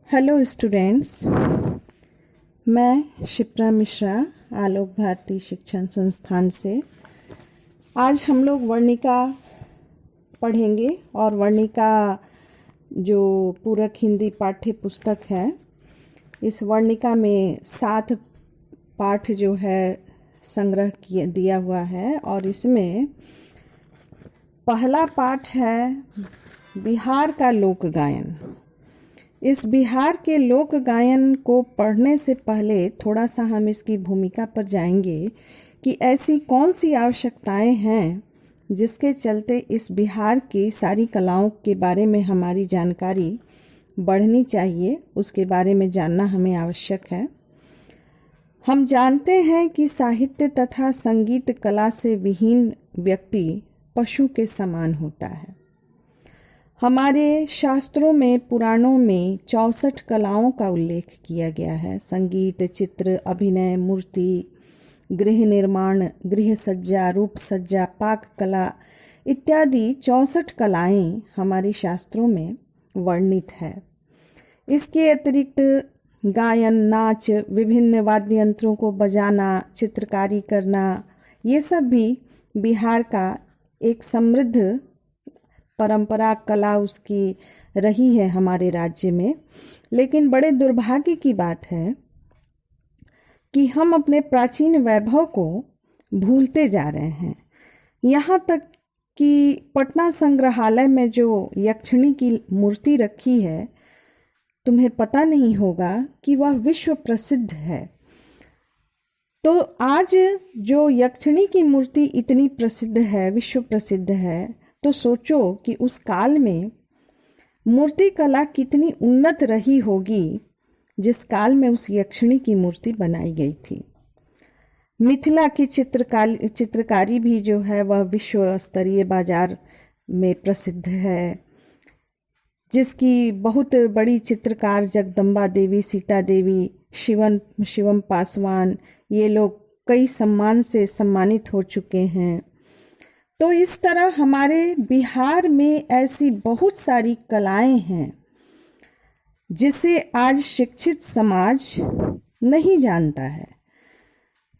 Hello students, मैं शिप्रा मिश्रा आलोक भारती शिक्षण संस्थान से। आज हम लोग वर्णिका पढ़ेंगे और वर्णिका जो पूरक हिंदी पाठ्य पुस्तक है, इस वर्णिका में 7 पाठ जो है संग्रह किया दिया हुआ है और इसमें पहला पाठ है बिहार का लोक गायन। इस बिहार के लोक गायन को पढ़ने से पहले थोड़ा सा हम इसकी भूमिका पर जाएंगे कि ऐसी कौन सी आवश्यकताएं हैं जिसके चलते इस बिहार की सारी कलाओं के बारे में हमारी जानकारी बढ़नी चाहिए, उसके बारे में जानना हमें आवश्यक है। हम जानते हैं कि साहित्य तथा संगीत कला से विहीन व्यक्ति पशु के समान होता है। हमारे शास्त्रों में, पुराणों में 64 कलाओं का उल्लेख किया गया है। संगीत, चित्र, अभिनय, मूर्ति, गृह निर्माण, गृह सज्जा, रूप सज्जा, पाक कला इत्यादि 64 कलाएं हमारे शास्त्रों में वर्णित है। इसके अतिरिक्त गायन, नाच, विभिन्न वाद्य यंत्रों को बजाना, चित्रकारी करना, ये सब भी बिहार का एक समृद्ध परंपरा कला उसकी रही है हमारे राज्य में। लेकिन बड़े दुर्भाग्य की बात है कि हम अपने प्राचीन वैभव को भूलते जा रहे हैं। यहाँ तक कि पटना संग्रहालय में जो यक्षिणी की मूर्ति रखी है, तुम्हें पता नहीं होगा कि वह विश्व प्रसिद्ध है। तो आज जो यक्षिणी की मूर्ति इतनी प्रसिद्ध है, विश्व प्रसिद्ध है, तो सोचो कि उस काल में मूर्ति कला कितनी उन्नत रही होगी जिस काल में उस यक्षिणी की मूर्ति बनाई गई थी। मिथिला की चित्रकारी भी जो है वह विश्व स्तरीय बाजार में प्रसिद्ध है, जिसकी बहुत बड़ी चित्रकार जगदम्बा देवी, सीता देवी, शिवम पासवान, ये लोग कई सम्मान से सम्मानित हो चुके हैं। तो इस तरह हमारे बिहार में ऐसी बहुत सारी कलाएं हैं जिसे आज शिक्षित समाज नहीं जानता है।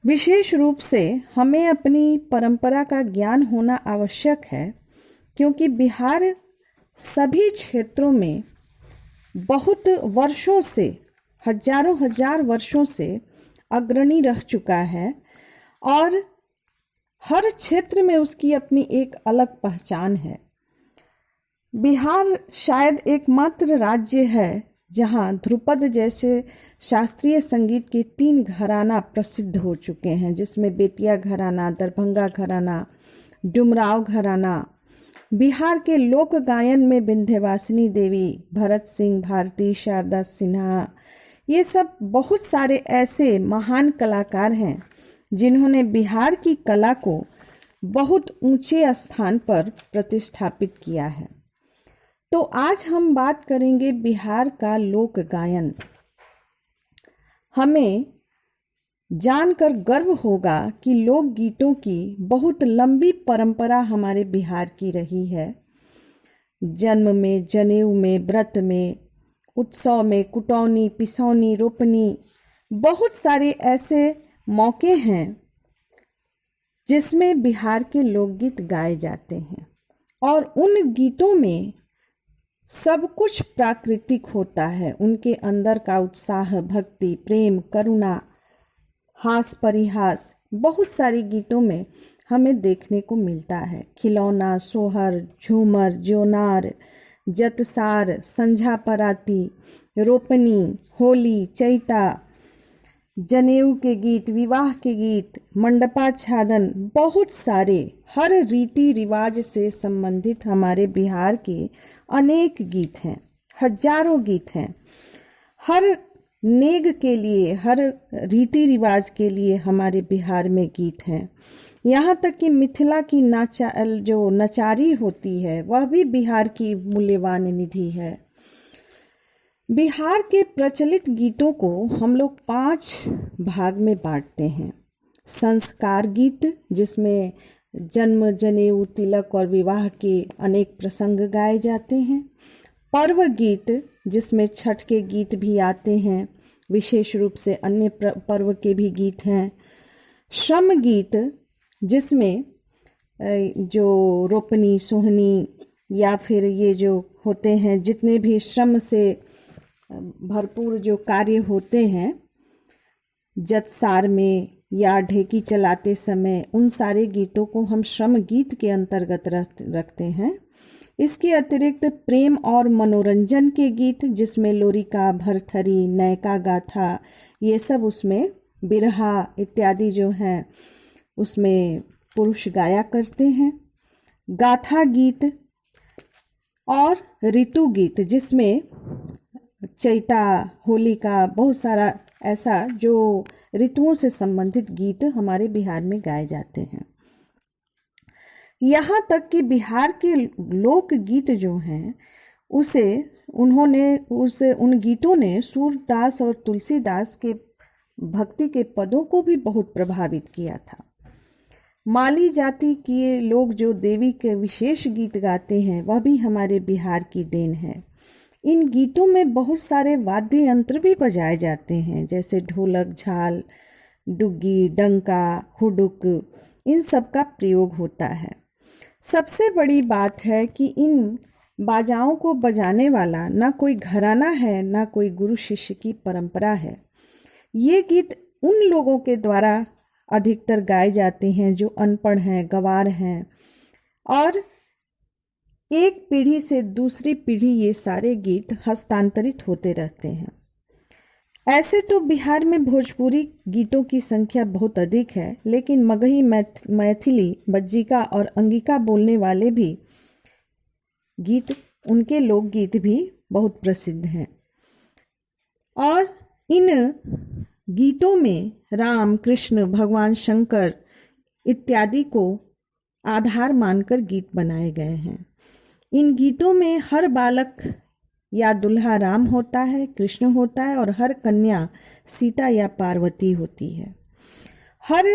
विशेष रूप से हमें अपनी परंपरा का ज्ञान होना आवश्यक है, क्योंकि बिहार सभी क्षेत्रों में बहुत वर्षों से, हजारों हजार वर्षों से अग्रणी रह चुका है और हर क्षेत्र में उसकी अपनी एक अलग पहचान है। बिहार शायद एकमात्र राज्य है जहां ध्रुपद जैसे शास्त्रीय संगीत के 3 घराना प्रसिद्ध हो चुके हैं, जिसमें बेतिया घराना, दरभंगा घराना, डुमराव घराना। बिहार के लोक गायन में विंध्यवासिनी देवी, भरत सिंह भारती, शारदा सिन्हा, ये सब बहुत सारे ऐसे महान कलाकार हैं जिन्होंने बिहार की कला को बहुत ऊंचे स्थान पर प्रतिष्ठापित किया है। तो आज हम बात करेंगे बिहार का लोक गायन। हमें जानकर गर्व होगा कि लोक गीतों की बहुत लंबी परंपरा हमारे बिहार की रही है। जन्म में, जनेऊ में, व्रत में, उत्सव में, कुटौनी, पिसौनी, रोपनी, बहुत सारे ऐसे मौके हैं जिसमें बिहार के लोकगीत गाए जाते हैं और उन गीतों में सब कुछ प्राकृतिक होता है। उनके अंदर का उत्साह, भक्ति, प्रेम, करुणा, हास परिहास बहुत सारे गीतों में हमें देखने को मिलता है। खिलौना, सोहर, झूमर, जोनार, जतसार, संझा पराती, रोपनी, होली, चैता, जनेऊ के गीत, विवाह के गीत, मंडपाच्छादन, बहुत सारे हर रीति रिवाज से संबंधित हमारे बिहार के अनेक गीत हैं, हजारों गीत हैं। हर नेग के लिए, हर रीति रिवाज के लिए हमारे बिहार में गीत हैं। यहाँ तक कि मिथिला की जो नचारी होती है वह भी बिहार की मूल्यवान निधि है। बिहार के प्रचलित गीतों को हम लोग 5 भाग में बांटते हैं। संस्कार गीत, जिसमें जन्म, जनेऊ, तिलक और विवाह के अनेक प्रसंग गाए जाते हैं। पर्व गीत जिसमें छठ के गीत भी आते हैं, विशेष रूप से अन्य पर्व के भी गीत हैं। श्रम गीत जिसमें जो रोपनी सोहनी या फिर ये जो होते हैं जितने भी श्रम से भरपूर जो कार्य होते हैं जतसार में या ढेकी चलाते समय, उन सारे गीतों को हम श्रम गीत के अंतर्गत रखते हैं। इसके अतिरिक्त प्रेम और मनोरंजन के गीत जिसमें लोरिका, भरथरी, नयका गाथा, ये सब उसमें बिरहा इत्यादि जो हैं उसमें पुरुष गाया करते हैं। गाथा गीत और ऋतु गीत जिसमें चैता, होलिका, बहुत सारा ऐसा जो ऋतुओं से संबंधित गीत हमारे बिहार में गाए जाते हैं। यहाँ तक कि बिहार के लोकगीत जो हैं उन गीतों ने सूरदास और तुलसीदास के भक्ति के पदों को भी बहुत प्रभावित किया था। माली जाति के लोग जो देवी के विशेष गीत गाते हैं वह भी हमारे बिहार की देन है। इन गीतों में बहुत सारे वाद्य यंत्र भी बजाए जाते हैं, जैसे ढोलक, झाल, डुग्गी, डंका, हुडुक, इन सब का प्रयोग होता है। सबसे बड़ी बात है कि इन बाजाओं को बजाने वाला ना कोई घराना है, ना कोई गुरु शिष्य की परंपरा है। ये गीत उन लोगों के द्वारा अधिकतर गाए जाते हैं जो अनपढ़ हैं, गंवार हैं, और एक पीढ़ी से दूसरी पीढ़ी ये सारे गीत हस्तांतरित होते रहते हैं। ऐसे तो बिहार में भोजपुरी गीतों की संख्या बहुत अधिक है, लेकिन मगही, मैथिली, बज्जिका और अंगिका बोलने वाले भी गीत, उनके लोकगीत भी बहुत प्रसिद्ध हैं। और इन गीतों में राम, कृष्ण, भगवान शंकर इत्यादि को आधार मानकर गीत बनाए गए हैं। इन गीतों में हर बालक या दुल्हा राम होता है, कृष्ण होता है, और हर कन्या सीता या पार्वती होती है। हर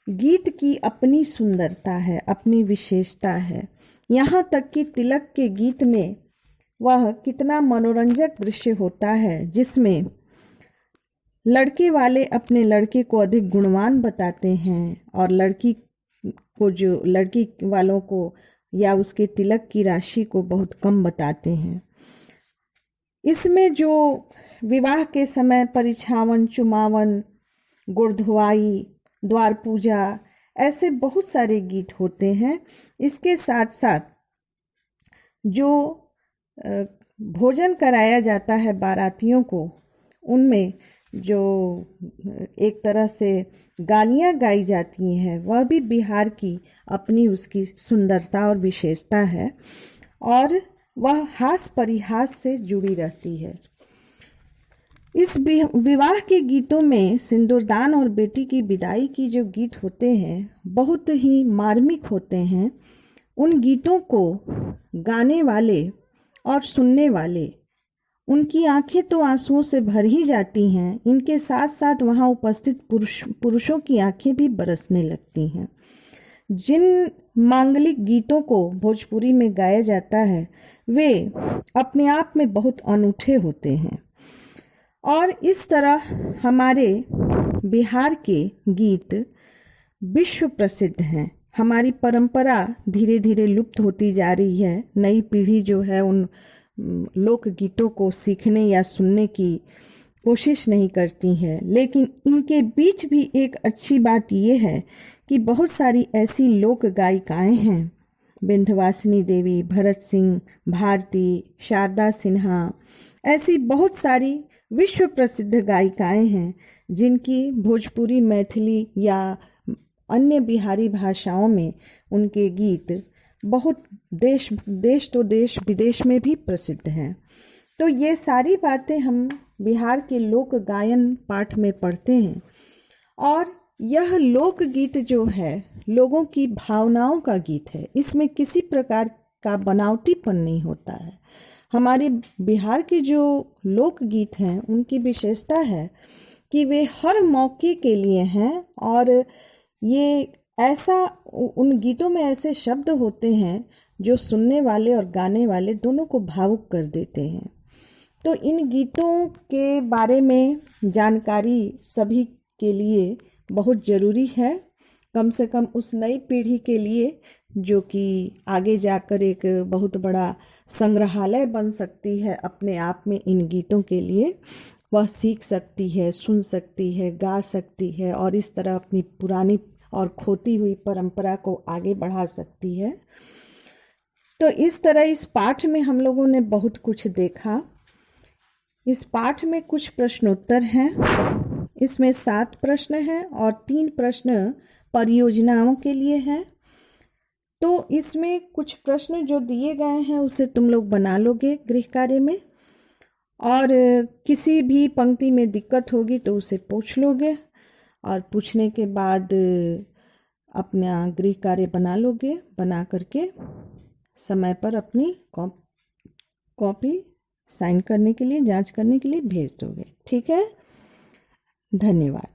गीत की अपनी सुंदरता है, अपनी विशेषता है। यहाँ तक कि तिलक के गीत में वह कितना मनोरंजक दृश्य होता है जिसमें लड़के वाले अपने लड़के को अधिक गुणवान बताते हैं और लड़की वालों को या उसके तिलक की राशि को बहुत कम बताते हैं। इसमें जो विवाह के समय परिछावन, चुमावन, गुड़धुआई, द्वार पूजा, ऐसे बहुत सारे गीत होते हैं। इसके साथ साथ जो भोजन कराया जाता है बारातियों को, उनमें जो एक तरह से गालियाँ गाई जाती हैं वह भी बिहार की अपनी उसकी सुंदरता और विशेषता है, और वह हास परिहास से जुड़ी रहती है। इस विवाह के गीतों में सिंदूरदान और बेटी की विदाई की जो गीत होते हैं बहुत ही मार्मिक होते हैं। उन गीतों को गाने वाले और सुनने वाले, उनकी आंखें तो आंसुओं से भर ही जाती हैं, इनके साथ साथ वहां उपस्थित पुरुषों की आंखें भी बरसने लगती हैं। जिन मांगलिक गीतों को भोजपुरी में गाया जाता है वे अपने आप में बहुत अनूठे होते हैं, और इस तरह हमारे बिहार के गीत विश्व प्रसिद्ध हैं। हमारी परंपरा धीरे धीरे लुप्त होती जा रही है। नई पीढ़ी जो है उन लोक गीतों को सीखने या सुनने की कोशिश नहीं करती है, लेकिन इनके बीच भी एक अच्छी बात यह है कि बहुत सारी ऐसी लोक गायिकाएं हैं, विंध्यवासिनी देवी, भरत सिंह, भारती, शारदा सिन्हा, ऐसी बहुत सारी विश्व प्रसिद्ध गायिकाएं हैं जिनकी भोजपुरी, मैथिली या अन्य बिहारी भाषाओं में उनके गीत बहुत देश तो देश विदेश में भी प्रसिद्ध हैं। तो ये सारी बातें हम बिहार के लोक गायन पाठ में पढ़ते हैं, और यह लोकगीत जो है लोगों की भावनाओं का गीत है। इसमें किसी प्रकार का बनावटीपन नहीं होता है। हमारे बिहार के जो लोकगीत हैं उनकी विशेषता है कि वे हर मौके के लिए हैं, और ये ऐसा, उन गीतों में ऐसे शब्द होते हैं जो सुनने वाले और गाने वाले दोनों को भावुक कर देते हैं। तो इन गीतों के बारे में जानकारी सभी के लिए बहुत ज़रूरी है, कम से कम उस नई पीढ़ी के लिए जो कि आगे जाकर एक बहुत बड़ा संग्रहालय बन सकती है अपने आप में इन गीतों के लिए। वह सीख सकती है, सुन सकती है, गा सकती है और इस तरह अपनी पुरानी और खोती हुई परंपरा को आगे बढ़ा सकती है। तो इस तरह इस पाठ में हम लोगों ने बहुत कुछ देखा। इस पाठ में कुछ प्रश्नोत्तर हैं। इसमें 7 प्रश्न हैं और 3 प्रश्न परियोजनाओं के लिए हैं। तो इसमें कुछ प्रश्न जो दिए गए हैं उसे तुम लोग बना लोगे गृह कार्य में, और किसी भी पंक्ति में दिक्कत होगी तो उसे पूछ लोगे और पूछने के बाद अपना गृह कार्य बना लोगे। बना करके समय पर अपनी कॉपी साइन करने के लिए, जांच करने के लिए भेज दोगे। ठीक है, धन्यवाद।